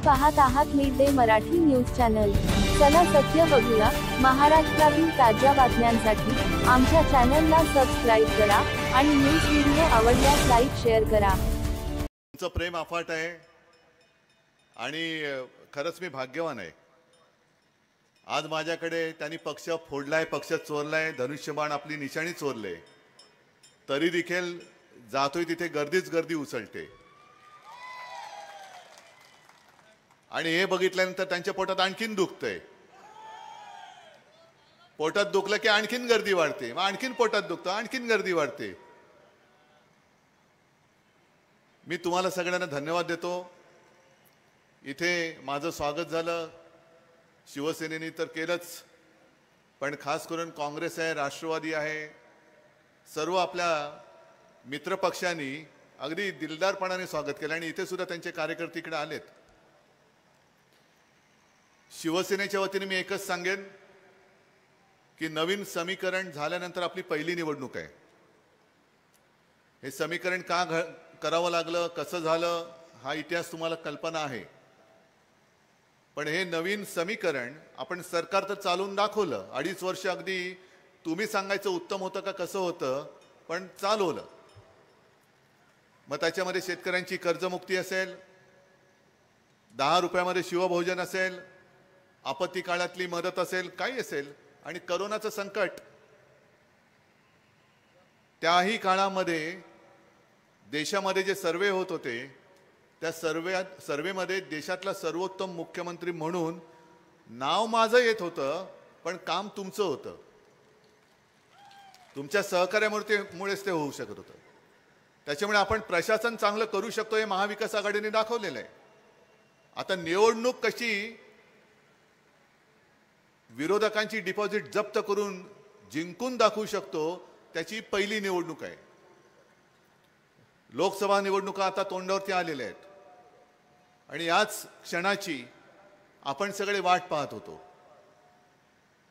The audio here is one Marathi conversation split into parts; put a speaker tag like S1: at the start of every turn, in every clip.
S1: पाहत आहात mid day Marathi news channel. चला सत्य बघूया। महाराष्ट्रातील ताज्या बातम्यांसाठी आमच्या चॅनलला सबस्क्राइब करा आणि न्यूज व्हिडिओ आवडल्यास लाईक शेअर करा।
S2: तुमचं प्रेम अफाट आहे आणि खरंच मी भाग्यवान आहे। आज माझ्याकडे त्यांनी पक्ष फोडलाय, पक्ष चोरलाय, धनुष्यबाण आपली निशाणी चोरले, तरी देखील जातोय तिथे गर्दीच गर्दी उसळते। आणि हे बघितल्यानंतर त्यांच्या पोटात आणखीन दुखतंय। पोटात दुखलं की आणखीन गर्दी वाढते, मग आणखीन पोटात दुखतं, आणखीन गर्दी वाढते। मी तुम्हाला सगळ्यांना धन्यवाद देतो। इथे माझं स्वागत झालं, शिवसेनेने तर केलंच, पण खास करून काँग्रेस आहे, राष्ट्रवादी आहे, सर्व आपल्या मित्रपक्षांनी अगदी दिलदारपणाने स्वागत केलं आणि इथे सुद्धा त्यांचे कार्यकर्ते इकडे आलेत। शिवसेनेच्या वतीने मी एकच सांगेन की नवीन समीकरण झाल्यानंतर आपली पहिली निवडणूक आहे। हे समीकरण का करावं लागलं, कसं झालं, हा इतिहास तुम्हाला कल्पना आहे, पण हे नवीन समीकरण आपण सरकार तर चालवून दाखवलं। 2.5 वर्ष अगदी तुम्ही सांगायचं उत्तम होतं का कसं होतं, पण चालवलं। मग त्याच्यामध्ये शेतकऱ्यांची कर्जमुक्ती असेल, 10 रुपयामध्ये शिवभोजन असेल, आपत्ती काळातली मदत असेल, काही असेल, आणि कोरोनाचं संकट, त्याही काळामध्ये देशामध्ये जे सर्वे होत होते त्या सर्वेमध्ये देशातला सर्वोत्तम मुख्यमंत्री म्हणून नाव माझं येत होतं, पण काम तुमचं होतं। तुमच्या सहकार्यामुळेच ते होऊ शकत होतं। त्याच्यामुळे आपण प्रशासन चांगलं करू शकतो हे महाविकास आघाडीने दाखवलेलं आहे। आता निवडणूक कशी विरोधकांची डिपॉझिट जप्त करून जिंकून दाखवू शकतो त्याची पहिली निवडणूक आहे। लोकसभा निवडणुका आता तोंडावरती आलेल्या आहेत आणि याच क्षणाची आपण सगळे वाट पाहत होतो।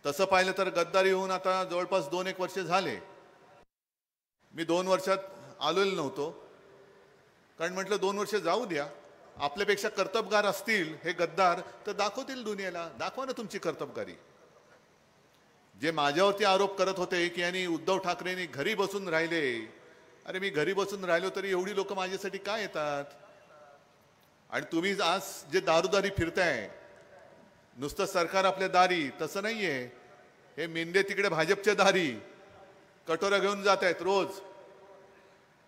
S2: तसं पाहिलं तर गद्दारी होऊन आता जवळपास 2-1 वर्ष झाले। मी 2 वर्षात आलेलो नव्हतो, कारण म्हटलं 2 वर्ष जाऊ द्या, आपल्यापेक्षा कर्तबगार असतील हे गद्दार तर दाखवतील दुनियेला, दाखवा ना तुमची कर्तबगारी। जे माझ्यावरती आरोप करत होते की यांनी उद्धव ठाकरेंनी घरी बसून राहिले, अरे मी घरी बसून राहिलो तरी एवढी लोक माझ्यासाठी काय येतात? आणि तुम्ही आज जे दारूदारी फिरताय, नुसतं सरकार आपल्या दारी, तसं नाहीये। हे मेंढे तिकडे भाजपच्या दारी कटोरा घेऊन जात आहेत रोज।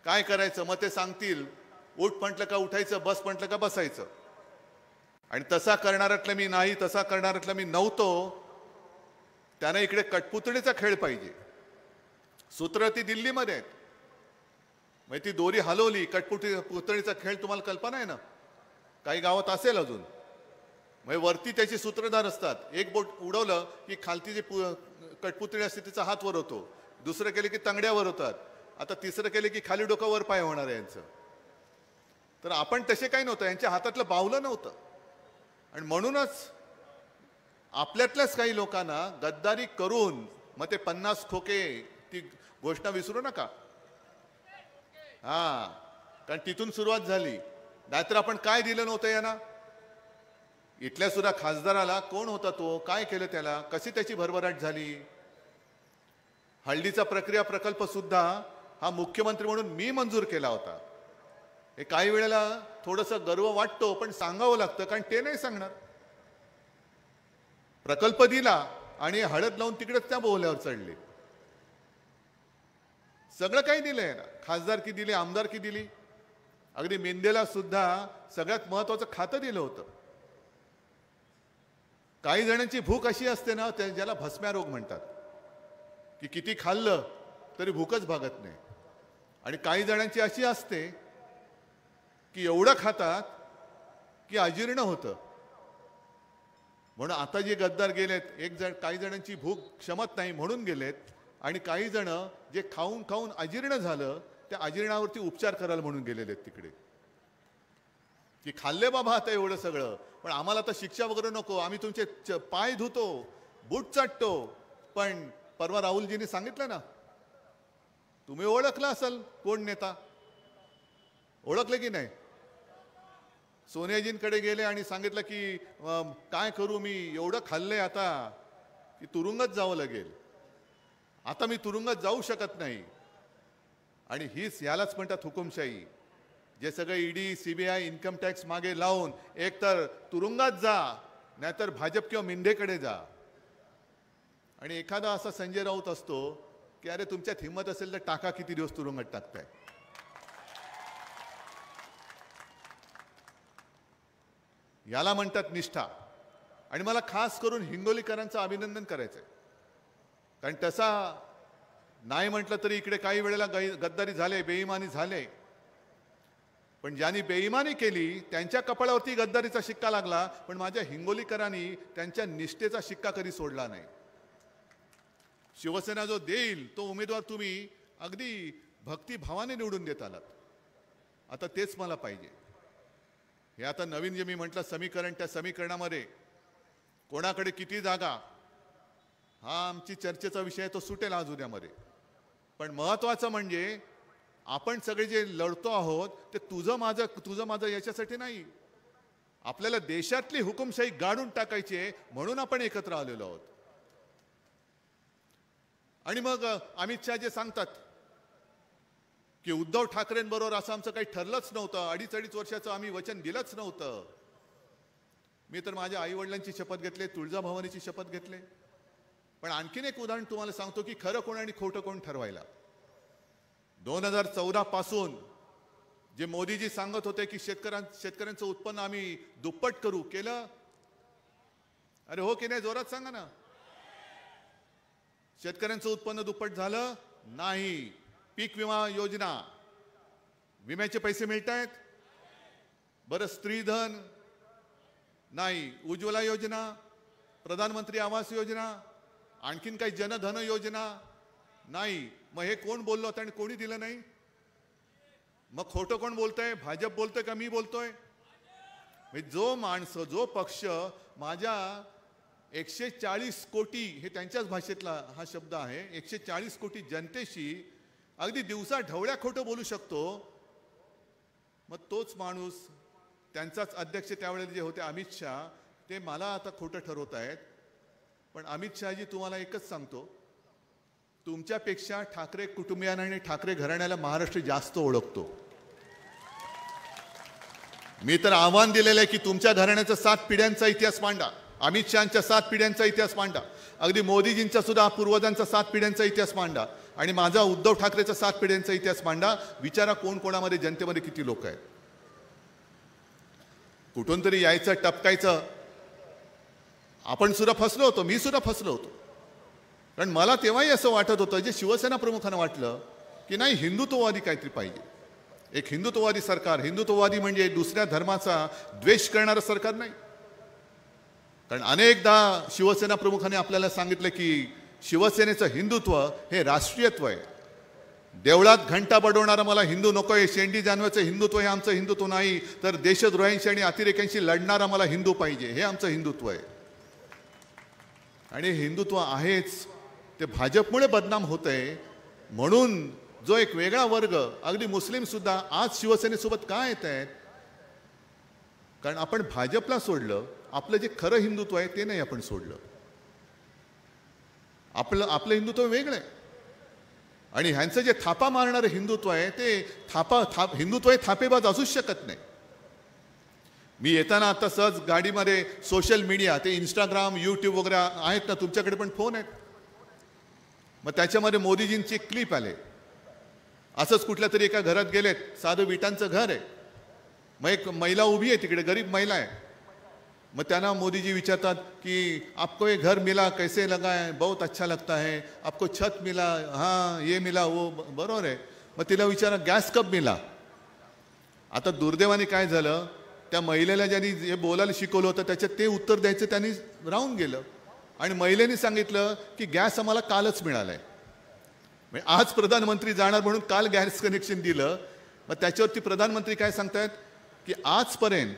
S2: काय करायचं मग ते सांगतील, उठ म्हटलं का उठायचं, बस म्हटलं का बसायचं। आणि तसा करणाऱ्यातलं मी नाही, तसा करणाऱ्यातलं मी नव्हतो। त्याने इकडे कठपुतळीचा खेळ पाहिजे। सूत्र ती दिल्लीमध्ये आहेत, मग ती दोरी हलवली, कठपुतळीचा खेळ तुम्हाला कल्पना आहे ना, काही गावात असेल अजून। मग वरती त्याची सूत्रधार असतात, एक बोट उडवलं की खालती जे कठपुतळी असते तिचा हात वर होतो, दुसरं केले की तंगड्यावर होतात, आता तिसरं केले की खाली डोकं वर पाय होणार आहे यांचं। तर आपण तसे काही नव्हतं, यांच्या हातातलं बावलं नव्हतं। आणि म्हणूनच आपल्यातल्याच काही लोकांना गद्दारी करून मग ते 50 खोके, ती घोषणा विसरू नका। कारण तिथून सुरुवात झाली, नाहीतर आपण काय दिलं नव्हतं यांना। इथल्या सुद्धा खासदाराला कोण होता तो, काय केलं त्याला, कशी त्याची भरभराट झाली। हळदीचा प्रक्रिया प्रकल्प सुद्धा हा मुख्यमंत्री म्हणून मी मंजूर केला होता। हे काही वेळेला थोडंसं गर्व वाटतो, पण सांगावं लागतं, कारण ते नाही सांगणार। प्रकल्प दिला आणि हळद लावून तिकडेच त्या बोहल्यावर चढले। सगळं काही दिलंय ना, खासदारकी दिली, आमदारकी दिली, अगदी मेंढेला सुद्धा सगळ्यात महत्वाचं खातं दिलं होतं। काही जणांची भूक अशी असते ना, ज्याला भस्म्या रोग म्हणतात, की किती खाल्लं तरी भूकच भागत नाही। आणि काही जणांची अशी असते की एवढं खातात की अजीर्ण होतं। म्हणून आता जे गद्दार गेलेत, काही जणांची भूक क्षमत नाही म्हणून गेलेत, आणि काही जण जे खाऊन खाऊन अजीर्ण झालं त्या अजीर्णावरती उपचार करायला म्हणून गेलेले आहेत तिकडे, की खाल्ले बाबा आता एवढं सगळं, पण आम्हाला तर शिक्षा वगैरे नको, आम्ही तुमचे पाय धुतो, बूट चाटतो। पण परवा राहुलजींनी सांगितलं ना, तुम्ही ओळखला असाल कोण नेता, ओळखले की नाही? सोनियाजींकडे गेले आणि सांगितलं की काय करू मी, एवढं खाल्लंय आता की तुरुंगात जावं लागेल, आता मी तुरुंगात जाऊ शकत नाही. आणि हीच यालाच म्हणतात हुकुमशाही. जे सगळे ईडी सीबीआय इन्कम टॅक्स मागे लावून एकतर तुरुंगात जा नाहीतर भाजप किंवा मिंढेकडे जा. आणि एखादा असा संजय राऊत असतो की अरे तुमच्यात हिंमत असेल तर टाका, किती दिवस तुरुंगात टाकताय. याला म्हणतात निष्ठा. आणि मला खास करून हिंगोलीकरांचं अभिनंदन करायचंय, कारण तसा नाही म्हटलं तरी इकडे काही वेळेला गद्दारी झाले, बेईमानी झाले, पण ज्यांनी बेईमानी केली त्यांच्या कपाळावरती गद्दारीचा शिक्का लागला, पण माझ्या हिंगोलीकरांनी त्यांच्या निष्ठेचा शिक्का कधी सोडला नाही. शिवसेना जो देईल तो उमेदवार तुम्ही अगदी भक्तिभावाने निवडून देत आलात. आता तेच मला पाहिजे. हे आता नवीन जे मी म्हटलं समीकरण, त्या समीकरणामध्ये कोणाकडे किती जागा हा आमची चर्चेचा विषय आहे, तो सुटेल आज उद्यामध्ये. पण महत्वाचं म्हणजे आपण सगळे जे लढतो आहोत ते तुझं माझं याच्यासाठी नाही. आपल्याला देशातली हुकुमशाही गाडून टाकायची आहे म्हणून आपण एकत्र आलेलो आहोत. आणि मग अमित शहा जे सांगतात की उद्धव ठाकरेंबरोबर असं आमचं काही ठरलंच नव्हतं, अडीच वर्षाचं आम्ही वचन दिलंच नव्हतं. मी तर माझ्या आई वडिलांची शपथ घेतली, तुळजाभवानीची शपथ घेतली. पण आणखीन एक उदाहरण तुम्हाला सांगतो की खरं कोण आणि खोटं कोण ठरवायला. 2014 पासून जे मोदीजी सांगत होते की शेतकऱ्यांचं उत्पन्न आम्ही दुप्पट करू, केलं? अरे हो की नाही, जोरात सांगा ना. शेतकऱ्यांचं उत्पन्न दुप्पट झालं नाही. पीक विमा योजना, विम्याचे पैसे मिळत आहेत? बरं, स्त्रीधन नाही. उज्ज्वला योजना, प्रधानमंत्री आवास योजना, आणखीन काही जनधन योजना नाही. मग हे कोण बोललो होतं आणि कोणी दिलं नाही? मग खोटं कोण बोलतंय? भाजप बोलतोय का मी बोलतोय? जो माणसं, जो पक्ष माझ्या 140 कोटी, हे त्यांच्याच भाषेतला हा शब्द आहे, 140 कोटी जनतेशी अगदी दिवसा ढवळ्या खोटं बोलू शकतो, मग तोच माणूस, त्यांचाच अध्यक्ष त्यावेळेला जे होते अमित शहा, ते मला आता खोटं ठरवत आहेत. पण अमित शहाजी, तुम्हाला एकच सांगतो, तुमच्यापेक्षा ठाकरे कुटुंबियांना आणि ठाकरे घराण्याला महाराष्ट्र जास्त ओळखतो. मी तर आव्हान दिलेलं आहे की तुमच्या घराण्याचा 7 पिढ्यांचा इतिहास मांडा, अमित शहांच्या 7 पिढ्यांचा इतिहास मांडा, अगदी मोदीजींचा सुद्धा पूर्वजांचा 7 पिढ्यांचा इतिहास मांडा, आणि माझा उद्धव ठाकरेचा 7 पिढ्यांचा इतिहास मांडा. विचारा कोण कोणामध्ये, जनतेमध्ये किती लोक आहेत. कुठून तरी यायचं, टपकायचं. आपण सुद्धा फसलो होतो, मी सुद्धा फसलो होतो. कारण मला तेव्हाही असं वाटत होतं, जे शिवसेना प्रमुखांना वाटलं की नाही, हिंदुत्ववादी काहीतरी पाहिजे, एक हिंदुत्ववादी सरकार. हिंदुत्ववादी म्हणजे दुसऱ्या धर्माचा द्वेष करणारं सरकार नाही. कारण अनेकदा शिवसेना प्रमुखांनी आपल्याला सांगितलं की शिवसेनेचं हिंदुत्व हे राष्ट्रीयत्व आहे. देवळात घंटा बडवणारा मला हिंदू नकोय, शेंडी जानवाचं हिंदुत्व हे आमचं हिंदुत्व नाही, तर देशद्रोह्यांशी आणि अतिरेक्यांशी लढणारा मला हिंदू पाहिजे, हे आमचं हिंदुत्व आहे. आणि हिंदुत्व आहेच, ते भाजपमुळे बदनाम होतंय. म्हणून जो एक वेगळा वर्ग, अगदी मुस्लिम सुद्धा आज शिवसेनेसोबत का येत आहेत? कारण आपण भाजपला सोडलं, आपलं जे खरं हिंदुत्व आहे ते नाही आपण सोडलं. आपलं हिंदुत्व वेगळं आहे. आणि ह्यांचं जे थापा मारणारं हिंदुत्व आहे ते हिंदुत्व हे थापेबाज असूच शकत नाही. मी येताना आता सहज गाडीमध्ये सोशल मीडिया, ते इंस्टाग्राम, यूट्यूब वगैरे आहेत ना, तुमच्याकडे पण फोन आहेत, मग त्याच्यामध्ये मोदीजींची एक क्लिप आले. असंच कुठल्या तरी एका घरात गेलेत, साधं विटांचं घर आहे, मग एक महिला उभी आहे तिकडे, गरीब महिला आहे. मग त्यांना मोदीजी विचारतात की आपको ये घर मिला, कैसे लगा है? बहुत अच्छा लगता है. आपको छत मिला? हाँ ये मिला, वो. बरोबर आहे. मग तिला विचारा गॅस कब मिला? आता दुर्दैवाने काय झालं, त्या महिलेला ज्यांनी हे बोलायला शिकवलं होतं त्याच्यात ते उत्तर द्यायचं त्यांनी राहून गेलं. आणि महिलेने सांगितलं की गॅस आम्हाला कालच मिळालाय. म्हणजे आज प्रधानमंत्री जाणार म्हणून काल गॅस कनेक्शन दिलं. मग त्याच्यावरती प्रधानमंत्री काय सांगतात की आजपर्यंत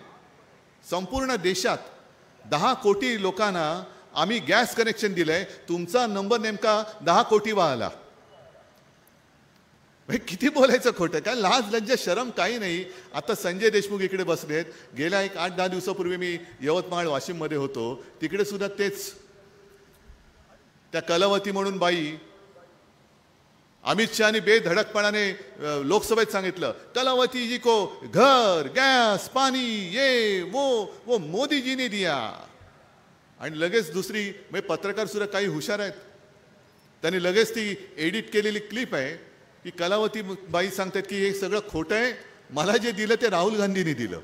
S2: संपूर्ण देशात 10 कोटी लोकांना आम्ही गॅस कनेक्शन दिलंय, तुमचा नंबर नेमका 10 कोटी आला. किती बोलायचं खोटं, काय लाज लज्जा शरम काही नाही. आता संजय देशमुख इकडे बसलेत. गेल्या 8-10 दिवसापूर्वी मी यवतमाळ वाशिममध्ये होतो, तिकडे सुद्धा तेच. त्या कलावती म्हणून बाई, अमित शहानी बेधडकपणाने लोकसभेत सांगितलं कलावती जी को घर गॅस पाणी ये वो मोदी जी ने दिया. आणि लगेच दुसरी म्हणजे पत्रकार सुद्धा काही हुशार आहेत, त्यांनी लगेच ती एडिट केलेली क्लिप आहे की कलावती बाई सांगतात की हे सगळं खोटं आहे, मला जे दिलं ते राहुल गांधींनी दिलं.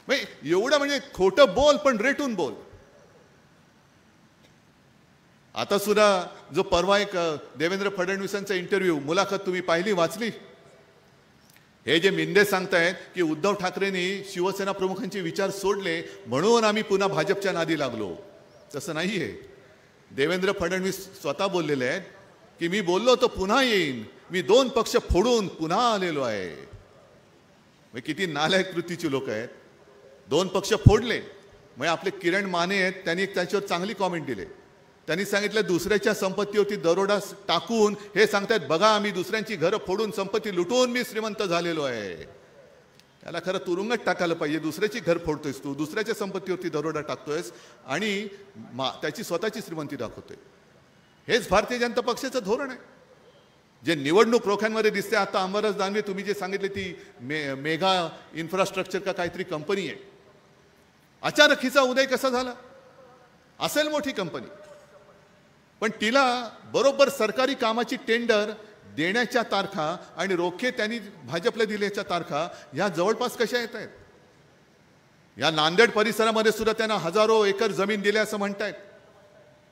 S2: एवढं म्हणजे खोटं बोल पण रेटून बोल. आता सुद्धा जो परवा एक देवेंद्र फडणवीसांचा इंटरव्ह्यू मुलाखत तुम्ही पाहिली वाचली. हे जे मिंदे सांगतायत की उद्धव ठाकरेंनी शिवसेना प्रमुखांचे विचार सोडले म्हणून आम्ही पुन्हा भाजपच्या नादी लागलो, तसं नाहीये. देवेंद्र फडणवीस स्वतः बोललेले आहेत की मी बोललो तो पुन्हा येईन, मी 2 पक्ष फोडून पुन्हा आलेलो आहे. किती नालायक कृतीची लोक आहेत. 2 पक्ष फोडले. मग आपले किरण माने आहेत, त्यांनी त्याच्यावर चांगली कॉमेंट दिली. त्यांनी सांगितलं दुसऱ्याच्या संपत्तीवरती दरोडा टाकून हे सांगतायत बघा आम्ही दुसऱ्यांची घरं फोडून संपत्ती लुटून मी श्रीमंत झालेलो आहे. त्याला खरं तुरुंगात टाकायला पाहिजे. दुसऱ्याची घर फोडतोयस तू, दुसऱ्याच्या संपत्तीवरती दरोडा टाकतोयस आणि त्याची स्वतःची श्रीमंती दाखवतोय. हेच भारतीय जनता पक्षाचं धोरण आहे जे निवडणूक रोख्यांमध्ये दिसते. आता अंबादास दानवे तुम्ही जे सांगितले ती मेगा इन्फ्रास्ट्रक्चर का काहीतरी कंपनी आहे. अचानक हिचा उदय कसा झाला? असेल मोठी कंपनी, पण तिला बरोबर सरकारी कामाची टेंडर देण्याच्या तारखा आणि रोखे त्यांनी भाजपला दिल्याच्या तारखा ह्या जवळपास कशा येत आहेत? या नांदेड परिसरामध्ये सुद्धा त्यांना हजारो एकर जमीन दिल्या असं म्हणतायत.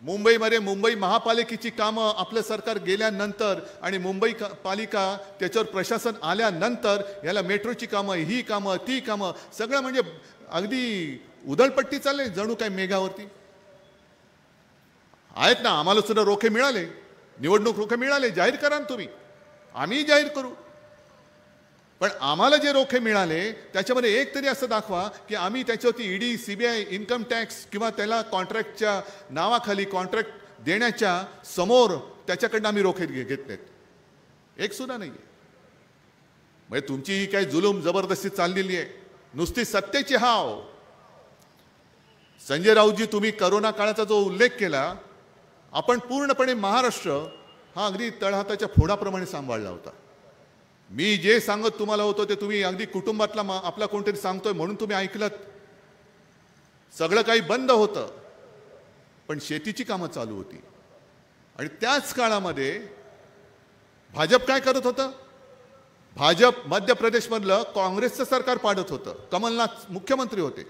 S2: मुंबईमध्ये मुंबई महापालिकेची कामं आपलं सरकार गेल्यानंतर आणि मुंबई पालिका त्याच्यावर प्रशासन आल्यानंतर याला मेट्रोची कामं, ही कामं, ती कामं सगळं म्हणजे अगदी उधळपट्टी चालले जणू काय मेघावरती आहेत ना. आम्हाला सुद्धा रोखे मिळाले, निवडणूक रोखे मिळाले, जाहीर करा ना तुम्ही, आम्ही जाहीर करू. पण आम्हाला जे रोखे मिळाले त्याच्यामध्ये एक तरी असं दाखवा की आम्ही त्याच्यावरती ईडी, सीबीआय, इन्कम टॅक्स किंवा त्याला कॉन्ट्रॅक्टच्या नावाखाली कॉन्ट्रॅक्ट देण्याच्या समोर त्याच्याकडनं आम्ही रोखे घेतलेत. एक सुद्धा नाही. म्हणजे तुमची ही काही जुलूम जबरदस्ती चाललेली आहे, नुसती सत्तेची हाव. संजय राऊतजी तुम्ही करोना काळाचा जो उल्लेख केला, आपण पूर्णपणे महाराष्ट्र हा अगदी तळहाताच्या फोडाप्रमाणे सांभाळला होता. मी जे सांगत तुम्हाला होतो ते तुम्ही अगदी कुटुंबातला आपला कोणतरी सांगतोय म्हणून तुम्ही ऐकलत. सगळं काही बंद होतं पण शेतीची कामं चालू होती. आणि त्याच काळामध्ये भाजप काय करत होतं? भाजप मध्य प्रदेशमधलं काँग्रेसचं सरकार पाडत होतं. कमलनाथ मुख्यमंत्री होते.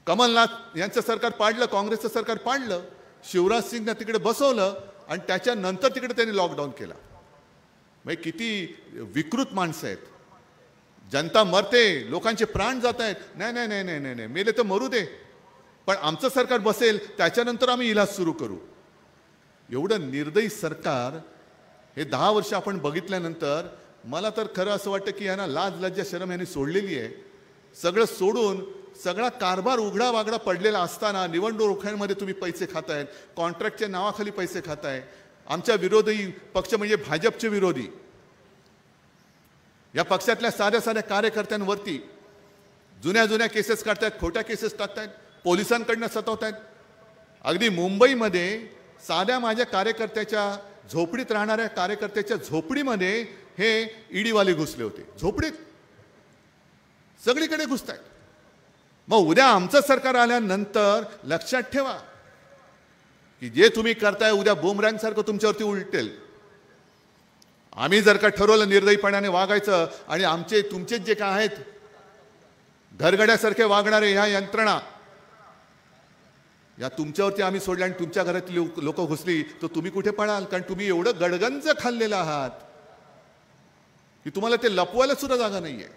S2: कमलनाथ यांचं सरकार पाडलं, काँग्रेसचं सरकार पाडलं, शिवराज सिंगनं तिकडे बसवलं आणि त्याच्यानंतर तिकडे त्यांनी लॉकडाऊन केला. म्हणजे किती विकृत माणसं आहेत. जनता मरते, लोकांचे प्राण जात आहेत. नाही नाही नाही नाही नाही मेले तर मरू दे, पण आमचं सरकार बसेल त्याच्यानंतर आम्ही इलाज सुरू करू. एवढं निर्दयी सरकार हे 10 वर्ष आपण बघितल्यानंतर मला तर खरं असं वाटतं की यांना लाज लज्जा शरम यांनी सोडलेली आहे. सगळं सोडून सगळा कारभार उघडा वागडा पडलेला असताना निवडणूक रोख्यांमध्ये तुम्ही पैसे खातायत, कॉन्ट्रॅक्टच्या नावाखाली पैसे खाताय. आमच्या विरोधी पक्ष म्हणजे भाजपचे विरोधी या पक्षातल्या साध्या साध्या कार्यकर्त्यांवरती जुन्या जुन्या केसेस काढतायत, खोट्या केसेस टाकतायत, पोलिसांकडनं सतवतायत. अगदी मुंबईमध्ये साध्या माझ्या कार्यकर्त्याच्या झोपडीत राहणाऱ्या कार्यकर्त्याच्या झोपडीमध्ये हे ईडीवाले घुसले होते. झोपडीत सगळीकडे घुसतायत. मग उद्या आमचं सरकार आल्यानंतर लक्षात ठेवा की जे तुम्ही करताय उद्या बुमरँग सारखं तुमच्यावरती उलटेल. आम्ही जर का ठरवलं निर्दयीपणाने वागायचं आणि आमचे तुमचेच जे काय आहेत घरगड्यासारखे वागणारे ह्या यंत्रणा या तुमच्यावरती आम्ही सोडल्या आणि तुमच्या घरातली लोक घुसली तर तुम्ही कुठे पळाल? कारण तुम्ही एवढं गडगंज खाल्लेलं आहात की तुम्हाला ते लपवायला सुद्धा जागा नाहीये.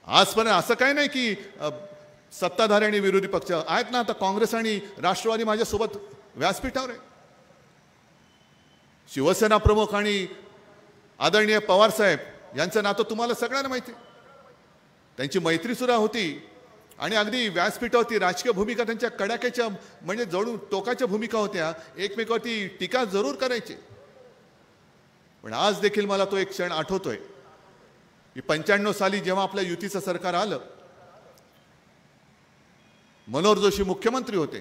S2: आजपर्यंत असं काही नाही की सत्ताधारी आणि विरोधी पक्ष आहेत ना. आता काँग्रेस आणि राष्ट्रवादी माझ्यासोबत व्यासपीठावर आहे. शिवसेना प्रमुख आणि आदरणीय पवार साहेब यांचं नातं तुम्हाला सगळ्यांना माहिती आहे. त्यांची मैत्री सुद्धा होती आणि अगदी व्यासपीठावरती राजकीय भूमिका त्यांच्या कडाक्याच्या म्हणजे जणू टोकाच्या भूमिका होत्या, एकमेकावरती टीका जरूर करायचे. पण आज देखील मला तो एक क्षण आठवतोय की 95 साली जेव्हा आपल्या युतीचं सरकार आलं, मनोहर जोशी मुख्यमंत्री होते,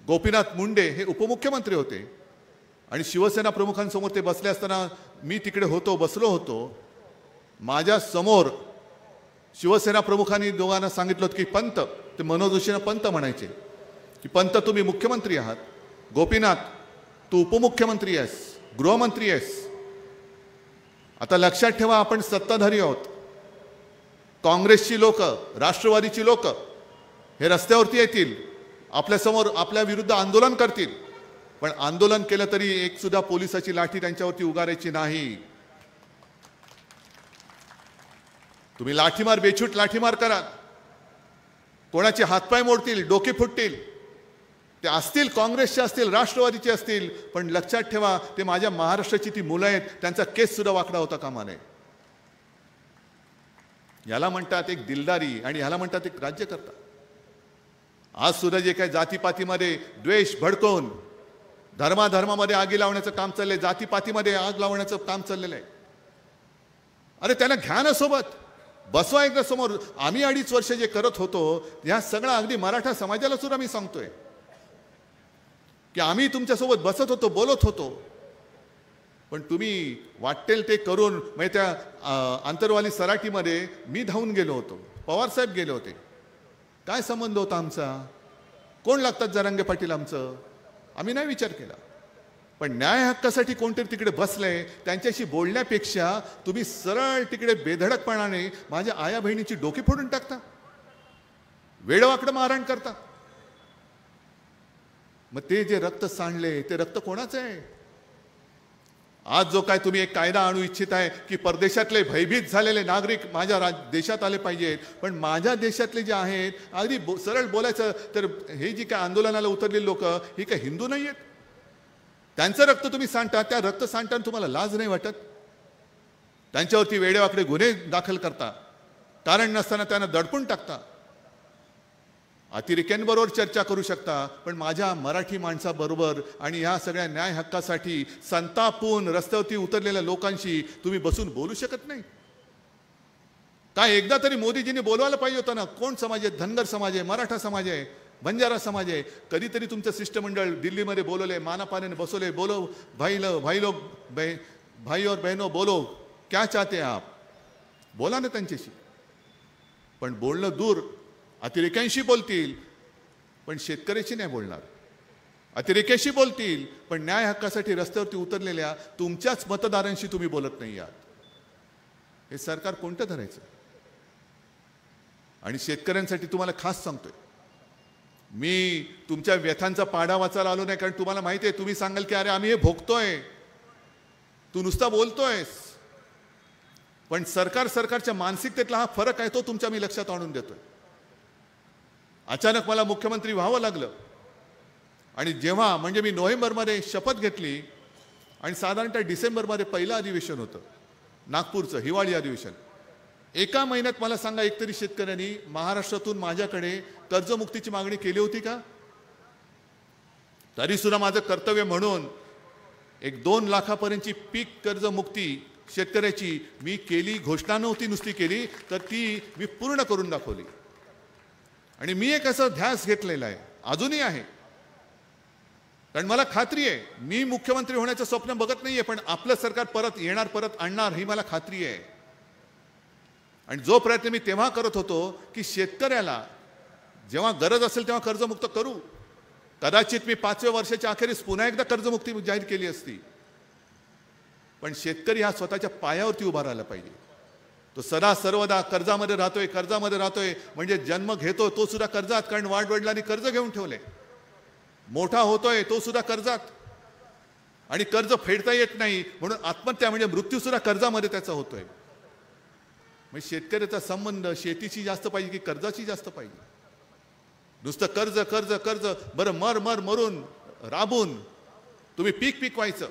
S2: गोपीनाथ मुंडे हे उपमुख्यमंत्री होते आणि शिवसेना प्रमुखांसमोर ते बसले असताना मी तिकडे होतो, बसलो होतो. माझ्या समोर शिवसेना प्रमुखांनी दोघांना सांगितलं की पंत, ते मनोहर जोशींना पंत म्हणायचे, की पंत तुम्ही मुख्यमंत्री आहात, गोपीनाथ तू उपमुख्यमंत्री आहेस, गृहमंत्री आहेस. आता लक्षात ठेवा, आपण सत्ताधारी आहोत. काँग्रेसची लोक, राष्ट्रवादीची लोक हे रस्त्यावरती येतील, आपल्यासमोर आपल्या विरुद्ध आंदोलन करतील, पण आंदोलन केलं तरी एक सुद्धा पोलिसाची लाठी त्यांच्यावरती उगारायची नाही. तुम्ही लाठीमार, बेछूट लाठीमार करा, कोणाचे हातपाय मोडतील, डोके फुटतील, ते असतील काँग्रेसचे असतील, राष्ट्रवादीचे असतील, पण लक्षात ठेवा ते माझ्या महाराष्ट्राची ती मुलं आहेत, त्यांचा केस सुद्धा वाकडा होता कामा नये. याला म्हणतात एक दिलदारी आणि ह्याला म्हणतात एक राज्यकर्ता. आज सुद्धा जे काही जातीपातीमध्ये द्वेष भडकवून धर्माधर्मामध्ये आगी लावण्याचं काम चाललंय, जातीपातीमध्ये आग लावण्याचं काम चाललेलं आहे. अरे त्यांना घ्या ना सोबत, बसवा एकदा समोर. आम्ही 2.5 वर्ष जे करत होतो ह्या सगळं अगदी मराठा समाजाला सुद्धा मी सांगतोय की आम्ही तुमच्यासोबत बसत होतो, बोलत होतो, पण तुम्ही वाटेल ते करून म्हणजे त्या आंतरवाली सराटीमध्ये मी धावून गेलो होतो, पवारसाहेब गेले होते. काय संबंध होता आमचा? कोण लागतात जरांगे पाटील आमचं? आम्ही नाही विचार केला. पण न्याय हक्कासाठी कोणतरी तिकडे बसले, त्यांच्याशी बोलण्यापेक्षा तुम्ही सरळ तिकडे बेधडकपणाने माझ्या आया बहिणीची डोकी फोडून टाकता, वेडवाकडं मारहाण करता. मग ते जे रक्त सांडले ते रक्त कोणाचं आहे? आज जो काय तुम्ही एक कायदा आणू इच्छित आहे की परदेशातले भयभीत झालेले नागरिक माझ्या देशात आले पाहिजेत, पण माझ्या देशातले जे आहेत अगदी सरळ बोलायचं तर हे जी काय आंदोलनाला उतरलेली लोक ही काय हिंदू नाही आहेत? त्यांचं रक्त तुम्ही सांडता, त्या रक्त सांडताना तुम्हाला लाज नाही वाटत? त्यांच्यावरती वेडेवाकडे गुन्हे दाखल करता, कारण नसताना त्यांना दडपून टाकता. अतिरेक्यांबरोबर चर्चा करू शकता, पण माझ्या मराठी माणसाबरोबर आणि ह्या सगळ्या न्याय हक्कासाठी संतापून रस्त्यावरती उतरलेल्या लोकांशी तुम्ही बसून बोलू शकत नाही? काय एकदा तरी मोदीजींनी बोलवायला पाहिजे होतं ना. कोण समाज आहे? धनगर समाज आहे, मराठा समाज आहे, बंजारा समाज आहे. कधीतरी तुमचं शिष्टमंडळ दिल्लीमध्ये बोलवले, मानापानाने बसवले, बोलो भाई और बहनों बोलो क्या चाहते हैं आप, बोला ना त्यांच्याशी. पण बोलणं दूर, अतिरेक्यांशी बोलतील पण शेतकऱ्याशी नाही बोलणार, अतिरेक्याशी बोलतील पण न्याय हक्कासाठी रस्त्यावरती उतरलेल्या तुमच्याच मतदारांशी तुम्ही बोलत नाही आहात. हे सरकार कोणतं धरायचं? आणि शेतकऱ्यांसाठी तुम्हाला खास सांगतोय, मी तुमच्या व्यथांचा पाढा वाचायला आलो नाही, कारण तुम्हाला माहिती आहे, तुम्ही सांगाल की अरे आम्ही हे भोगतोय, तू नुसता बोलतोयस. पण सरकारच्या मानसिकतेतला हा फरक आहे, तो तुमच्या मी लक्षात आणून देतोय. अचानक मला मुख्यमंत्री व्हावं लागलं आणि जेव्हा म्हणजे मी नोव्हेंबरमध्ये शपथ घेतली आणि साधारणतः डिसेंबरमध्ये पहिलं अधिवेशन होतं नागपूरचं, हिवाळी अधिवेशन. एका महिन्यात मला सांगा एकतरी शेतकऱ्यांनी महाराष्ट्रातून माझ्याकडे कर्जमुक्तीची मागणी केली होती का? तरी सुद्धा माझं कर्तव्य म्हणून एक 2 लाखापर्यंतची पीक कर्जमुक्ती शेतकऱ्याची मी केली. घोषणा नव्हती नुसती केली, तर ती मी पूर्ण करून दाखवली. आणि मी एक असं ध्यास घेतलेला आहे, अजूनही आहे, कारण मला खात्री आहे मी मुख्यमंत्री होण्याचं स्वप्न बघत नाहीये, पण आपलं सरकार परत येणार, परत आणणार ही मला खात्री आहे. आणि जो प्रयत्न मी तेव्हा करत होतो की शेतकऱ्याला जेव्हा गरज असेल तेव्हा कर्जमुक्त करू. कदाचित मी 5व्या वर्षाच्या अखेरीस पुन्हा एकदा कर्जमुक्ती जाहीर केली असती, पण शेतकरी हा स्वतःच्या पायावरती उभा राहायला पाहिजे. तो सदा सर्वदा कर्जामध्ये राहतोय म्हणजे जन्म घेतो तो सुद्धा कर्जात, कारण वाडवडिलांनी कर्ज घेऊन ठेवले. मोठा होतोय तो सुद्धा कर्जात, आणि कर्ज फेडता येत नाही म्हणून आत्महत्या म्हणजे मृत्यू सुद्धा कर्जामध्ये त्याचा होतोय. म्हणजे शेतकऱ्याचा संबंध शेतीशी जास्त पाहिजे की कर्जाची जास्त पाहिजे? नुसतं कर्ज कर्ज कर्ज, बरं मरून राबून तुम्ही पीक व्हायचं.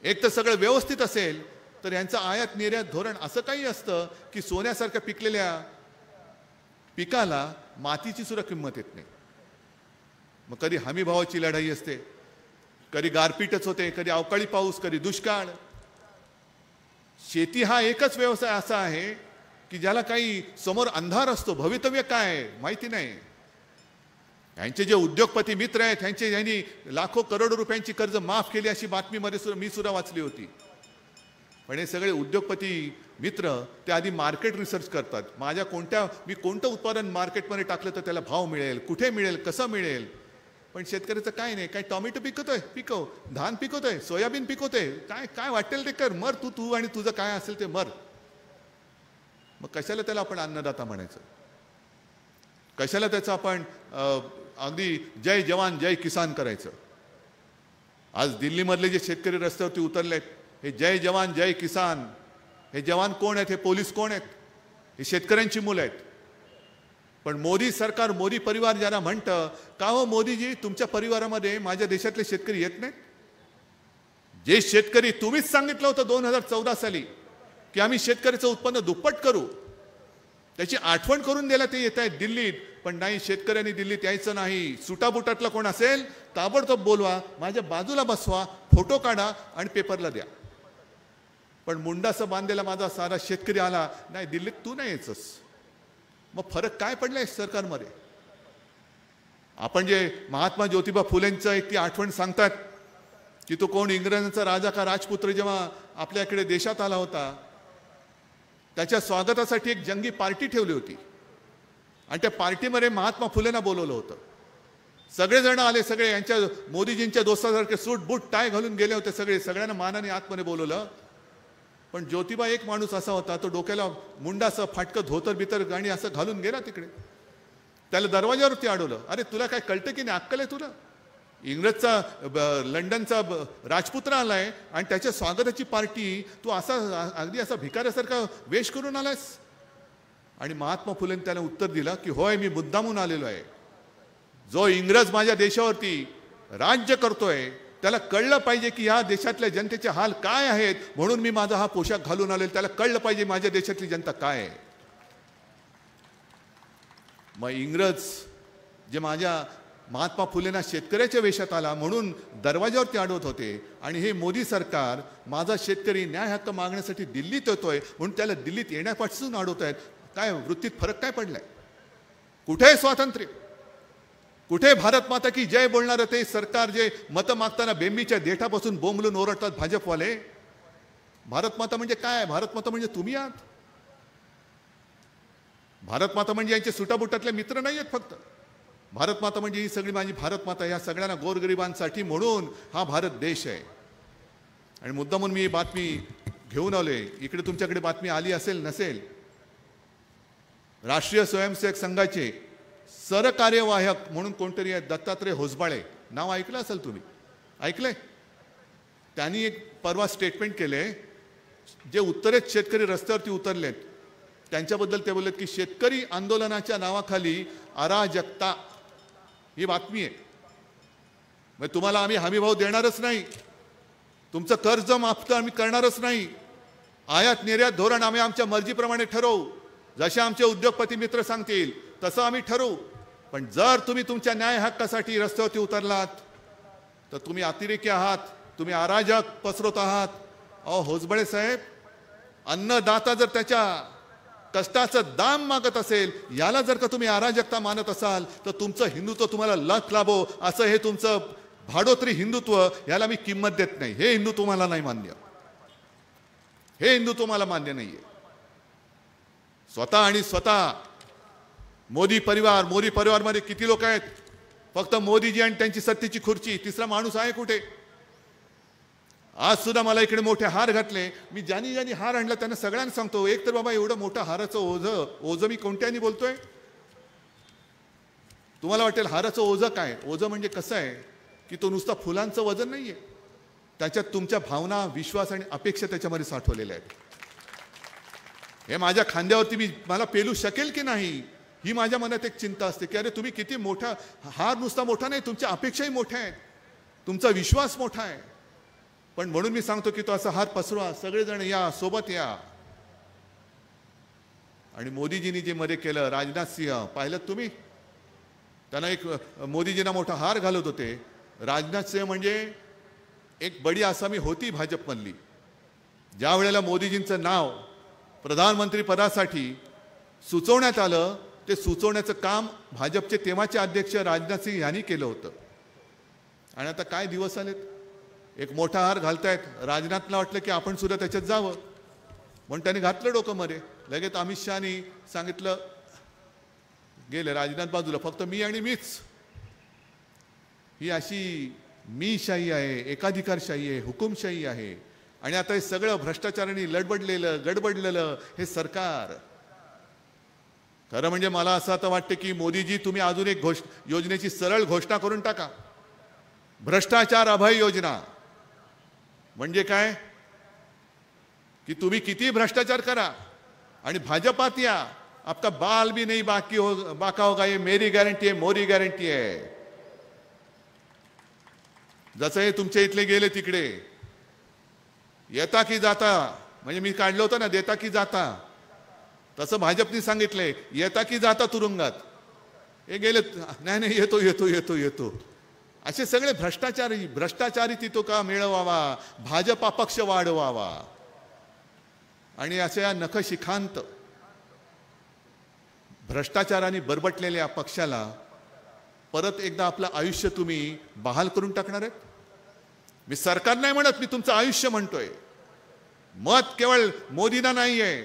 S2: एक तर सगळं व्यवस्थित असेल तर यांचं आयात निर्यात धोरण असं काही असतं की सोन्यासारख्या पिकलेल्या पिकाला मातीची सुद्धा किंमत येत नाही. मग कधी हमी भावाची लढाई असते, कधी गारपीटच होते, कधी अवकाळी पाऊस, कधी दुष्काळ. शेती हा एकच व्यवसाय असा आहे की ज्याला काही समोर अंधार असतो, भवितव्य काय आहे माहिती नाही. यांचे जे उद्योगपती मित्र आहेत यांनी लाखो करोडो रुपयांची कर्ज माफ केली अशी बातमीमध्ये मी सुद्धा वाचली होती. पण हे सगळे उद्योगपती मित्र ते आधी मार्केट रिसर्च करतात. मी कोणतं उत्पादन मार्केटमध्ये टाकलं तर त्याला भाव मिळेल, कुठे मिळेल, कसं मिळेल. पण शेतकऱ्याचं काय नाही, काय टोमॅटो पिकव, धान पिकवतोय, सोयाबीन पिकवतोय, काय काय वाटेल ते कर, मर तू आणि तुझं काय असेल ते मर. मग कशाला त्याला आपण अन्नदाता म्हणायचं? कशाला त्याचं आपण अगदी जय जवान जय किसान करायचं? आज दिल्लीमधले जे शेतकरी रस्त्यावरती उतरलेत, हे जय जवान जय किसान, हे जवान कोण आहेत? हे पोलीस कोण आहेत? हे शेतकऱ्यांची मुलं आहेत. पण मोदी सरकार, मोदी परिवार ज्यांना म्हणतं, का हो मोदीजी तुमच्या परिवारामध्ये माझ्या देशातले शेतकरी येत नाहीत? जे शेतकरी तुम्हीच सांगितलं होतं 2014 साली की आम्ही शेतकऱ्याचं उत्पन्न दुप्पट करू, त्याची आठवण करून द्यायला ते येत आहेत दिल्लीत. पण नाही, शेतकऱ्यांनी दिल्लीत यायचं नाही. सुटाबुटातला कोण असेल ताबडतोब बोलवा, माझ्या बाजूला बसवा, फोटो काढा आणि पेपरला द्या. पण मुंडासं बांधलेला माझा सारा शेतकरी आला नाही, दिल्लीत तू नाही यायचंस. मग फरक काय पडलाय सरकारमध्ये? आपण जे महात्मा ज्योतिबा फुलेंचं एक ती आठवण सांगतात की तो कोण इंग्रजांचा राजा का राजपुत्र जेव्हा आपल्याकडे देशात आला होता, त्याच्या स्वागतासाठी एक जंगी पार्टी ठेवली होती आणि त्या पार्टीमध्ये महात्मा फुलेंना बोलवलं होतं. सगळेजण आले, सगळे यांच्या मोदीजींच्या दोस्तासारखे सूट बूट टाय घालून गेले होते. सगळ्यांना मानाने आतमध्ये बोलवलं. पण ज्योतिबा एक माणूस असा होता, तो डोक्याला मुंडासं फाटकं धोतर बितर गाणी असं घालून गेला तिकडे. त्याला दरवाजावरती अडवलं. अरे तुला काय कळतं की नाही, अक्कल आहे तुला? इंग्रजचा लंडनचा राजपुत्र आलाय आणि त्याच्या स्वागताची पार्टी तू अगदी असा भिकाऱ्यासारखा वेश करून आलायस? आणि महात्मा फुलेंनी त्याला उत्तर दिलं की होय, मी मुद्दामून आलेलो आहे. जो इंग्रज माझ्या देशावरती राज्य करतोय त्याला कळलं पाहिजे की या देशातल्या जनतेचे हाल काय आहेत, म्हणून मी माझा हा पोशाख घालून आलेलो. त्याला कळलं पाहिजे माझ्या देशातली जनता काय आहे. मग इंग्रज जे माझ्या महात्मा फुलेंना शेतकऱ्याच्या वेशात आला म्हणून दरवाजावरती अडवत होते, आणि हे मोदी सरकार माझा शेतकरी न्याय हक्क मागण्यासाठी दिल्लीत येतोय म्हणून त्याला दिल्लीत येण्यापासून अडवत आहेत. काय वृत्तीत फरक काय पडलाय? कुठे स्वातंत्र्य? कुठे भारत माता की जय बोलणारं ते सरकार जे मतं मागताना बेंबीच्या देठापासून बोंबलून ओरडतात भाजपवाले? भारत माता म्हणजे काय? भारत माता म्हणजे तुम्ही आहात. भारत माता म्हणजे यांचे सुटाबुटातले मित्र नाही आहेत फक्त. भारत माता म्हणजे ही सगळी माझी भारत माता, या सगळ्यांना गोरगरिबांसाठी म्हणून हा भारत देश आहे. आणि मुद्दामून मी बातमी घेऊन आलोय. इकडे तुमच्याकडे बातमी आली असेल नसेल, राष्ट्रीय स्वयंसेवक संघाचे सरकार्यवाहक म्हणून कोणतरी आहे, दत्तात्रय होसबाळे, नाव ऐकलं असेल तुम्ही, ऐकलंय? त्यांनी एक परवा स्टेटमेंट केले. जे उत्तरेत शेतकरी रस्त्यावरती उतरलेत त्यांच्याबद्दल ते बोललेत की शेतकरी आंदोलनाच्या नावाखाली अराजकता, ही बातमी आहे. मग तुम्हाला आम्ही हमीभाव देणारच नाही, तुमचं कर्ज माफ आम्ही करणारच नाही, आयात निर्यात धोरण आम्ही आमच्या मर्जीप्रमाणे ठरवू, जसे आमचे उद्योगपती मित्र सांगतील तसं आम्ही ठरवू. पण जर तुम्ही तुमच्या न्याय हक्कासाठी रस्त्यावरती उतरलात तर तुम्ही अतिरेकी आहात, तुम्ही अराजक पसरवत आहात. अहो होसबळे साहेब, अन्नदाता जर त्याच्या कष्टाचं दाम मागत असेल, याला जर का तुम्ही अराजकता मानत असाल तर तुमचं हिंदुत्व तुम्हाला लख लाभो असं हे तुमचं भाडोत्री हिंदुत्व, याला मी किंमत देत नाही. हे हिंदू तुम्हाला नाही मान्य, हे हिंदू तुम्हाला मान्य नाहीये. स्वतः आणि स्वतः मोदी परिवारमध्ये किती लोक आहेत? फक्त मोदीजी आणि त्यांची सत्तेची खुर्ची, तिसरा माणूस आहे कुठे? आज सुद्धा मला इकडे मोठे हार घातले. मी ज्यांनी हार आणला त्यांना सगळ्यांना सांगतो, एक तर बाबा एवढं मोठं हाराचं ओझं मी कोणत्यानी बोलतोय? तुम्हाला वाटेल हाराचं ओझं काय? ओझं म्हणजे कसं आहे की तो नुसता फुलांचं वजन नाहीये, त्याच्यात तुमच्या भावना, विश्वास आणि अपेक्षा त्याच्यामध्ये साठवलेल्या आहेत. हे माझ्या खांद्यावरती मला पेलू शकेल की नाही, ही माझ्या मनात एक चिंता असते की अरे तुम्ही किती मोठा, हार नुसता मोठा नाही, तुमच्या अपेक्षाही मोठ्या आहेत, तुमचा विश्वास मोठा आहे. पण म्हणून मी सांगतो की तो असा हार पसरवा, सगळेजण या, सोबत या. आणि मोदीजींनी जे मध्ये केलं, राजनाथ सिंह पाहिलं तुम्ही, त्यांना एक मोदीजींना मोठा हार घालत होते. राजनाथ सिंह म्हणजे एक बडी आसामी होती भाजपमधली. ज्या वेळेला मोदीजींचं नाव प्रधानमंत्री पदासाठी सुचवण्यात आलं, ते सुचवण्याचं काम भाजपचे तेव्हाचे अध्यक्ष राजनाथ सिंह यांनी केलं होतं. आणि आता काय दिवस आलेत, एक मोठा हार घालतायत. राजनाथला वाटलं की आपण सुद्धा त्याच्यात जावं, म्हणून त्यांनी घातलं डोकं मध्ये. लगेच अमित शहानी सांगितलं, गेले राजनाथ बाजूला, फक्त मी आणि मीच. ही अशी मीशाही आहे, एकाधिकारशाही आहे, हुकुमशाही आहे. आणि आता हे सगळं भ्रष्टाचाराने लडबडलेलं गडबडलेलं हे सरकार. खरं म्हणजे मला असं आता वाटतं की मोदीजी, तुम्ही अजून एक योजनेची सरळ घोषणा करून टाका, भ्रष्टाचार अभय योजना. म्हणजे काय की तुम्ही किती भ्रष्टाचार करा आणि भाजपात या, आपका बाल भी नहीं बाका होगा, ये मेरी गॅरंटी आहे, मोदी गॅरंटी आहे. जसं हे तुमच्या इथले गेले तिकडे, येता की जाता, म्हणजे मी काढलं होतं ना, देता की जाता, तसं भाजपने सांगितलंय, येता की जाता तुरुंगात. हे गेले, नाही नाही येतो येतो येतो येतो. असे सगळे भ्रष्टाचारी तिथं का मिळवावा, भाजपा पक्ष वाढवावा. आणि अशा नखशिखांत भ्रष्टाचाराने बरबटलेल्या पक्षाला परत एकदा आपलं आयुष्य तुम्ही बहाल करून टाकणार आहेत. मी सरकार नाही म्हणत, मी तुमचं आयुष्य म्हणतोय. मत केवळ मोदींना नाही आहे.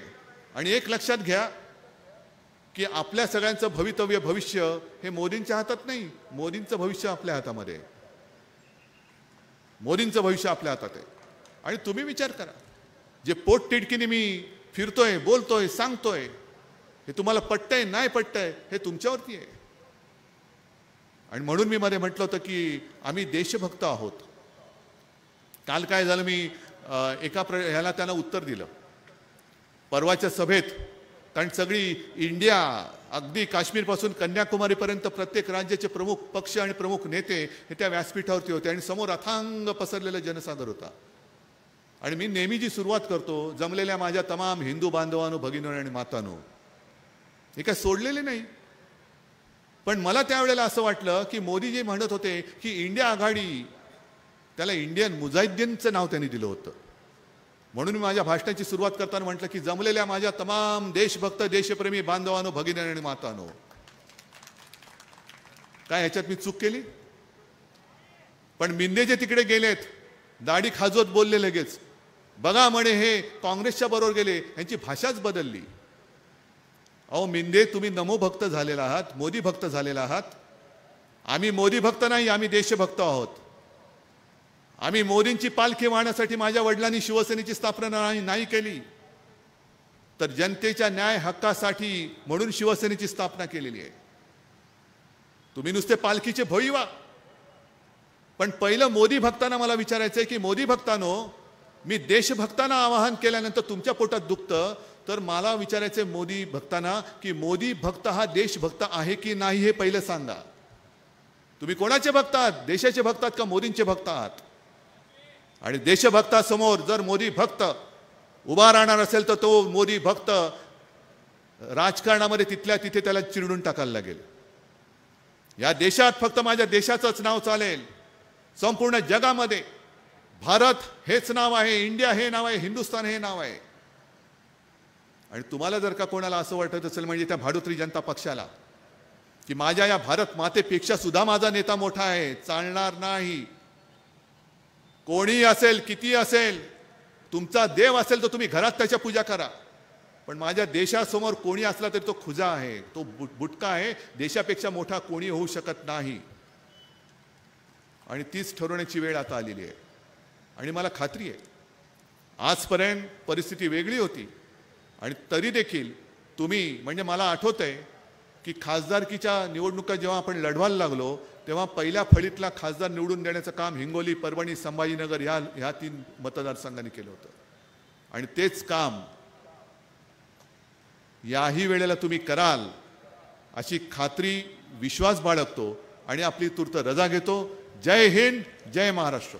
S2: आणि एक लक्षात घ्या की आपल्या सगळ्यांचं भविष्य हे मोदींच्या हातात नाही, मोदींचं भविष्य आपल्या हातामध्ये आहे. मोदींचं भविष्य आपल्या हातात आहे. आणि तुम्ही विचार करा, जे पोट तिडकीने मी फिरतोय, बोलतोय, सांगतोय, हे तुम्हाला पटतंय नाही पटतंय हे तुमच्यावरती आहे. आणि म्हणून मी मध्ये म्हटलं होतं की आम्ही देशभक्त आहोत. काल काय झालं, मी ह्याला त्यांना उत्तर दिलं परवाच्या सभेत. कारण सगळी इंडिया, अगदी काश्मीरपासून कन्याकुमारीपर्यंत प्रत्येक राज्याचे प्रमुख पक्ष आणि प्रमुख नेते हे त्या व्यासपीठावरती होते. आणि समोर अथांग पसरलेलं जनसागर होता. आणि मी नेहमी जी सुरुवात करतो, जमलेल्या माझ्या तमाम हिंदू बांधवांनो, भगिनींनो आणि मातांनो, हे काय सोडलेले नाही. पण मला त्यावेळेला असं वाटलं की मोदीजी म्हणत होते की इंडिया आघाडी, त्याला इंडियन मुजाहिद्दीनचं नाव त्यांनी दिलं होतं. म्हणून मी माझ्या भाषणाची सुरुवात करताना म्हटलं की जमलेल्या माझ्या तमाम देशभक्त देशप्रेमी बांधवांनो, भगिनी आणि मातांनो, काय ह्याच्यात मी चूक केली? पण मिंदे जे तिकडे गेलेत, दाढी खाजवत बोलले लगेच, बघा म्हणे हे काँग्रेसच्या बरोबर गेले, यांची भाषाच बदलली. अहो मिंदे, तुम्ही नमो भक्त झालेला आहात, मोदी भक्त झालेला आहात. आम्ही मोदी भक्त नाही, आम्ही देशभक्त आहोत. आम्ही मोदींची पालखी वाहण्यासाठी माझ्या वडिलांनी शिवसेनेची स्थापना नाही केली, तर जनतेच्या न्याय हक्कासाठी म्हणून शिवसेनेची स्थापना केलेली आहे. तुम्ही नुसते पालखीचे भोई व्हा. पण पहिलं मोदी भक्तांना मला विचारायचंय की मोदी भक्तांनो, मी देशभक्तांना आवाहन केल्यानंतर तुमच्या पोटात दुखतं, तर मला विचारायचंय मोदी भक्तांना की मोदी भक्त हा देशभक्त आहे की नाही हे पहिलं सांगा. तुम्ही कोणाचे भक्त आहात? देशाचे भक्त आहात का मोदींचे भक्त आहात? आणि देशभक्तासमोर जर मोदी भक्त उभा राहणार असेल तर तो मोदी भक्त राजकारणामध्ये तिथल्या तिथे त्याला चिरडून टाकायला लागेल. या देशात फक्त माझ्या देशाचंच नाव चालेल. संपूर्ण जगामध्ये भारत हेच नाव आहे, इंडिया हे नाव आहे, हिंदुस्थान हे नाव आहे. आणि तुम्हाला जर का कोणाला असं वाटत असेल, म्हणजे त्या भाडोत्री जनता पक्षाला, की माझ्या या भारत मातेपेक्षा सुद्धा माझा नेता मोठा आहे, चालणार नाही. कोणी असेल, किती असेल, तुमचा देव असेल तर तुम्ही घरात त्याच्या पूजा करा. पण माझ्या देशासमोर कोणी असला तरी तो खुजा आहे, तो बुटका आहे. देशापेक्षा मोठा कोणी होऊ शकत नाही. आणि तीच ठरवण्याची वेळ आता आलेली आहे. आणि मला खात्री आहे, आजपर्यंत परिस्थिती वेगळी होती. आणि तरी देखील तुम्ही, म्हणजे मला आठवतंय की खासदारकीच्या निवडणुका जेव्हा आपण लढवायला लागलो, तेव्हा पहिल्या फळीतला खासदार निवडून देण्याचं काम हिंगोली, परभणी, संभाजीनगर ह्या 3 मतदारसंघांनी केलं होतं. आणि तेच काम याही वेळेला तुम्ही कराल अशी खात्री, विश्वास बाळगतो आणि आपली तूर्त रजा घेतो. जय हिंद, जय महाराष्ट्र.